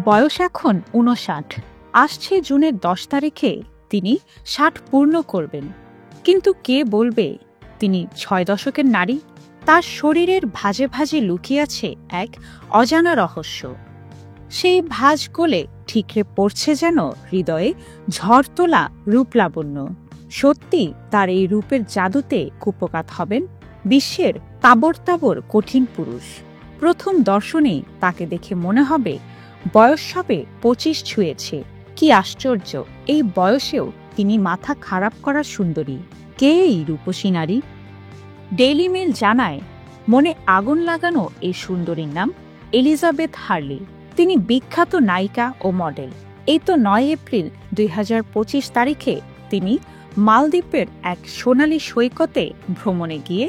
বয়স এখন ৫৯। আসছে জুনের ১০ তারিখে তিনি ৬০ পূর্ণ করবেন। কিন্তু কে বলবে তিনি ৬ দশকের নারী? তার শরীরের ভাঁজে ভাঁজে লুকিয়ে আছে এক অজানা রহস্য। সেই ভাঁজ গলে ঠিকরে পড়ছে যেন হৃদয়ে ঝড় তোলা রূপলাবণ্য। সত্যি তার এই রূপের জাদুতে কুপকাত হবেন বিশ্বের তাবর তাবর কঠিন পুরুষ। প্রথম দর্শনেই তাকে দেখে মনে হবে বয়স সবে ২৫ ছুঁয়েছে। কি আশ্চর্য, এই বয়সেও তিনি মাথা খারাপ করা সুন্দরী। কে এই রূপসী নারী? ডেইলি মেইল জানায়, মনে আগুন লাগানো এই সুন্দরীর নাম এলিজাবেথ হার্লি। তিনি বিখ্যাত নায়িকা ও মডেল। এই তো ৯ এপ্রিল ২০২৫ তারিখে তিনি মালদ্বীপের এক সোনালী সৈকতে ভ্রমণে গিয়ে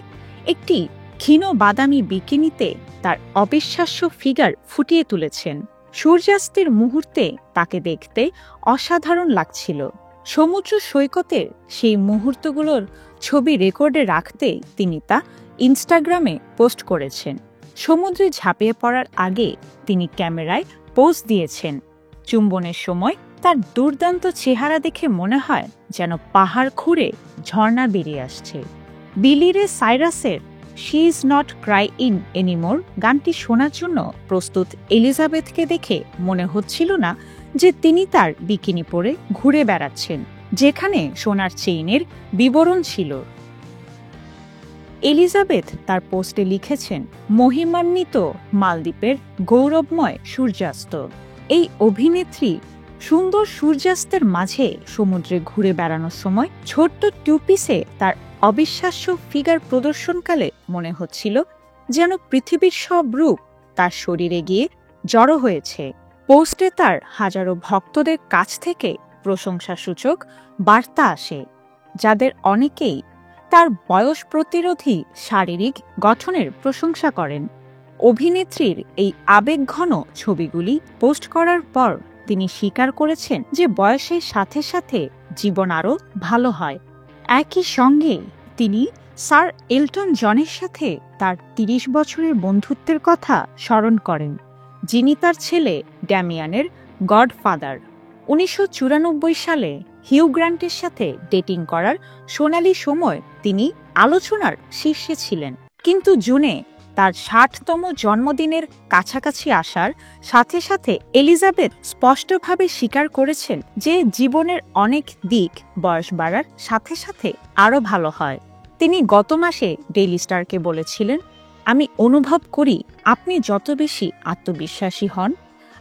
একটি ক্ষীণ বাদামি বিকিনিতে তার অবিশ্বাস্য ফিগার ফুটিয়ে তুলেছেন। সূর্যাস্তের মুহূর্তে তাকে দেখতে অসাধারণ লাগছিল। সমুদ্র সৈকতের সেই মুহূর্তগুলোর ছবি রেকর্ডে রাখতে তিনি তা ইনস্টাগ্রামে পোস্ট করেছেন। সমুদ্রে ঝাঁপিয়ে পড়ার আগে তিনি ক্যামেরায় পোজ দিয়েছেন। চুম্বনের সময় তার দুর্দান্ত চেহারা দেখে মনে হয় যেন পাহাড় খুঁড়ে ঝর্ণা বেরিয়ে আসছে। বিলি রে সাইরাসের she is not crying anymore গানটি শোনার জন্য প্রস্তুত এলিজাবেথকে দেখে মনে হচ্ছিল না যে তিনি তার বিকিনি পরে ঘুরে বেড়াচ্ছেন, যেখানে সোনার চেইনের বিবরণ ছিল। এলিজাবেথ তার পোস্টে লিখেছেন, মহিমান্বিত মালদ্বীপের গৌরবময় সূর্যাস্ত। এই অভিনেত্রী সুন্দর সূর্যাস্তের মাঝে সমুদ্রে ঘুরে বেড়ানোর সময় ছোট্ট টুপিসে তার অবিশ্বাস্য ফিগার প্রদর্শনকালে মনে হচ্ছিল যেন পৃথিবীর সব রূপ তার শরীরে গিয়ে জড়ো হয়েছে। পোস্টে তার হাজারো ভক্তদের কাছ থেকে প্রশংসাসূচক বার্তা আসে, যাদের অনেকেই তার বয়স প্রতিরোধী শারীরিক গঠনের প্রশংসা করেন। অভিনেত্রীর এই আবেগঘন ছবিগুলি পোস্ট করার পর তিনি স্বীকার করেছেন যে বয়সের সাথে সাথে জীবন আরও ভালো হয়। একই সঙ্গে তিনি স্যার এলটন জনের সাথে তার ৩০ বছরের বন্ধুত্বের কথা স্মরণ করেন, যিনি তার ছেলে ড্যামিয়ানের গডফাদার। ১৯৯৪ সালে হিউ গ্র্যান্টের সাথে ডেটিং করার সোনালি সময় তিনি আলোচনার শীর্ষে ছিলেন। কিন্তু জুনে তার ৬০তম জন্মদিনের কাছাকাছি আসার সাথে সাথে এলিজাবেথ স্পষ্টভাবে স্বীকার করেছেন যে জীবনের অনেক দিক বয়স বাড়ার সাথে সাথে আরও ভালো হয়। তিনি গত মাসে ডেইলি স্টারকে বলেছিলেন, আমি অনুভব করি আপনি যত বেশি আত্মবিশ্বাসী হন,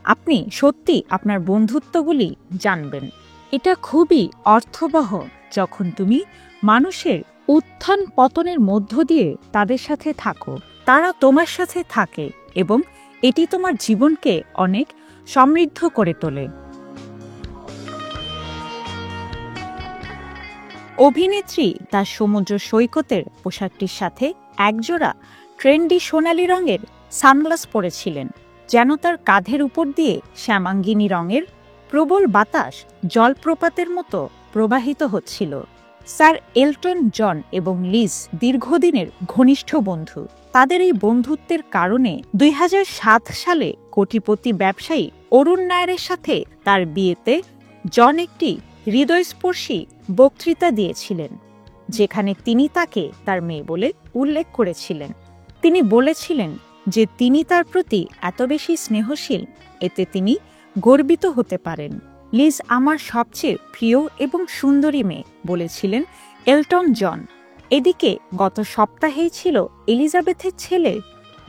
আপনি সত্যি আপনার বন্ধুত্বগুলি জানবেন। এটা খুবই অর্থবহ যখন তুমি মানুষের উত্থান পতনের মধ্য দিয়ে তাদের সাথে থাকো, তারা তোমার সাথে থাকে এবং এটি তোমার জীবনকে অনেক সমৃদ্ধ করে তোলে। অভিনেত্রী তার সমুদ্র সৈকতের পোশাকটির সাথে একজোড়া ট্রেন্ডি সোনালি রঙের সানগ্লাস পরেছিলেন, যেন তার কাঁধের উপর দিয়ে শ্যামাঙ্গিনী রঙের প্রবল বাতাস জলপ্রপাতের মতো প্রবাহিত হচ্ছিল। স্যার এলটন জন এবং লিজ দীর্ঘদিনের ঘনিষ্ঠ বন্ধু। তাদের এই বন্ধুত্বের কারণে ২০০৭ সালে কোটিপতি ব্যবসায়ী অরুণ নায়ারের সাথে তার বিয়েতে জন একটি হৃদয়স্পর্শী বক্তৃতা দিয়েছিলেন, যেখানে তিনি তাকে তার মেয়ে বলে উল্লেখ করেছিলেন। তিনি বলেছিলেন যে তিনি তার প্রতি এত বেশি স্নেহশীল, এতে তিনি গর্বিত হতে পারেন। লিজ আমার সবচেয়ে প্রিয় এবং সুন্দরী মেয়ে, বলেছিলেন এলটন জন। এদিকে গত সপ্তাহেই ছিল এলিজাবেথের ছেলে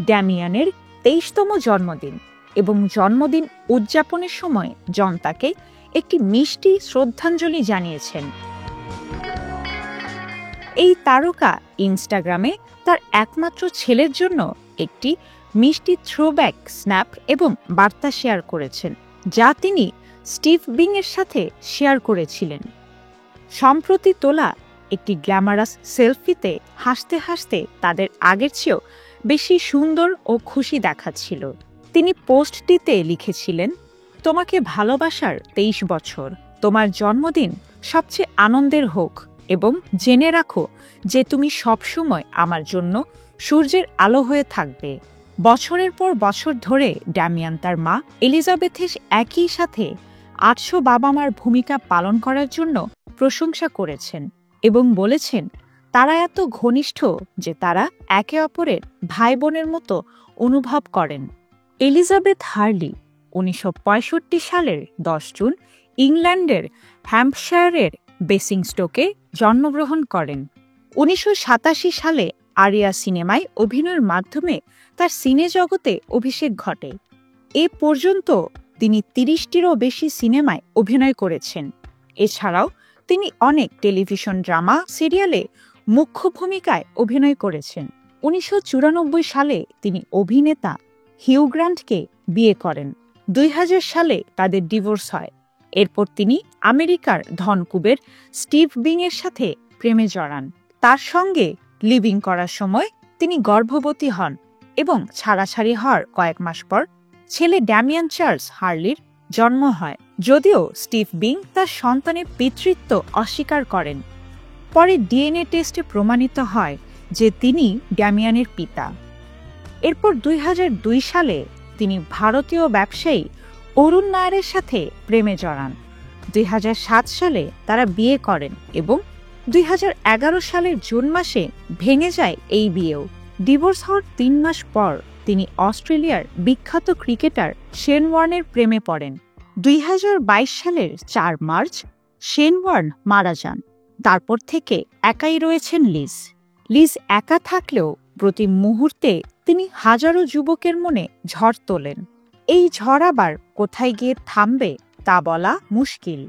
ড্যামিয়ানের ২৩তম জন্মদিন এবং জন্মদিন উদযাপনের সময় জন তাকে একটি মিষ্টি শ্রদ্ধাঞ্জলি জানিয়েছেন। এই তারকা ইনস্টাগ্রামে তার একমাত্র ছেলের জন্য একটি মিষ্টি থ্রোব্যাক স্ন্যাপ এবং বার্তা শেয়ার করেছেন, যা তিনি স্টিভ বিং এর সাথে শেয়ার করেছিলেন। সম্প্রতি তোলা একটি গ্ল্যামারাস সেলফিতে হাসতে হাসতে তাদের আগের চেয়েও বেশি সুন্দর ও খুশি দেখাচ্ছিল। তিনি পোস্টটিতে লিখেছিলেন, তোমাকে ভালোবাসার ২৩ বছর, তোমার জন্মদিন সবচেয়ে আনন্দের হোক এবং জেনে রাখো যে তুমি সবসময় আমার জন্য সূর্যের আলো হয়ে থাকবে। বছরের পর বছর ধরে ড্যামিয়ান তার মা এলিজাবেথের একই সাথে ৮০০ বাবা মার ভূমিকা পালন করার জন্য প্রশংসা করেছেন এবং বলেছেন তারা এত ঘনিষ্ঠ যে তারা একে অপরের ভাই বোনের মতো অনুভব করেন। এলিজাবেথ হার্লি ১৯৬৫ সালের ১০ জুন ইংল্যান্ডের হ্যাম্পশায়ারের বেসিংস্টোকে জন্মগ্রহণ করেন। ১৯৮৭ সালে আরিয়া সিনেমায় অভিনয়ের মাধ্যমে তার সিনে জগতে অভিষেক ঘটে। এ পর্যন্ত তিনি ৩০টিরও বেশি সিনেমায় অভিনয় করেছেন। এছাড়াও তিনি অনেক টেলিভিশন ড্রামা সিরিয়ালে মুখ্য ভূমিকায় অভিনয় করেছেন। ১৯৯৪ সালে তিনি অভিনেতা হিউ গ্রান্টকে বিয়ে করেন। ২০০০ সালে তাদের ডিভোর্স হয়। এরপর তিনি আমেরিকার ধনকুবের স্টিভ বিংয়ের সাথে প্রেমে জড়ান। তার সঙ্গে লিভিং করার সময় তিনি গর্ভবতী হন এবং ছাড়াছাড়ি হওয়ার কয়েক মাস পর ছেলে ড্যামিয়ান চার্লস হার্লির জন্ম হয়, যদিও স্টিভ বিং তার সন্তানের পিতৃত্ব অস্বীকার করেন। পরে ডিএনএ টেস্টে প্রমাণিত হয় যে তিনি ড্যামিয়ানের পিতা। এরপর ২০০২ সালে তিনি ভারতীয় ব্যবসায়ী অরুণ নায়ারের সাথে প্রেমে জড়ান। ২০০৭ সালে তারা বিয়ে করেন এবং ২০১১ সালের জুন মাসে ভেঙে যায় এই বিয়েও। ডিভোর্স হওয়ার ৩ মাস পর তিনি অস্ট্রেলিয়ার বিখ্যাত ক্রিকেটার শেন ওয়ার্নের প্রেমে পড়েন। ২০২২ সালের ৪ মার্চ শেন ওয়ার্ন মারা যান। তারপর থেকে একাই রয়েছেন লিজ। লিজ একা থাকলেও প্রতি মুহূর্তে তিনি হাজারো যুবকের মনে ঝড় তোলেন। এই ঝড় আবার কোথায় গিয়ে থামবে তা বলা মুশকিল।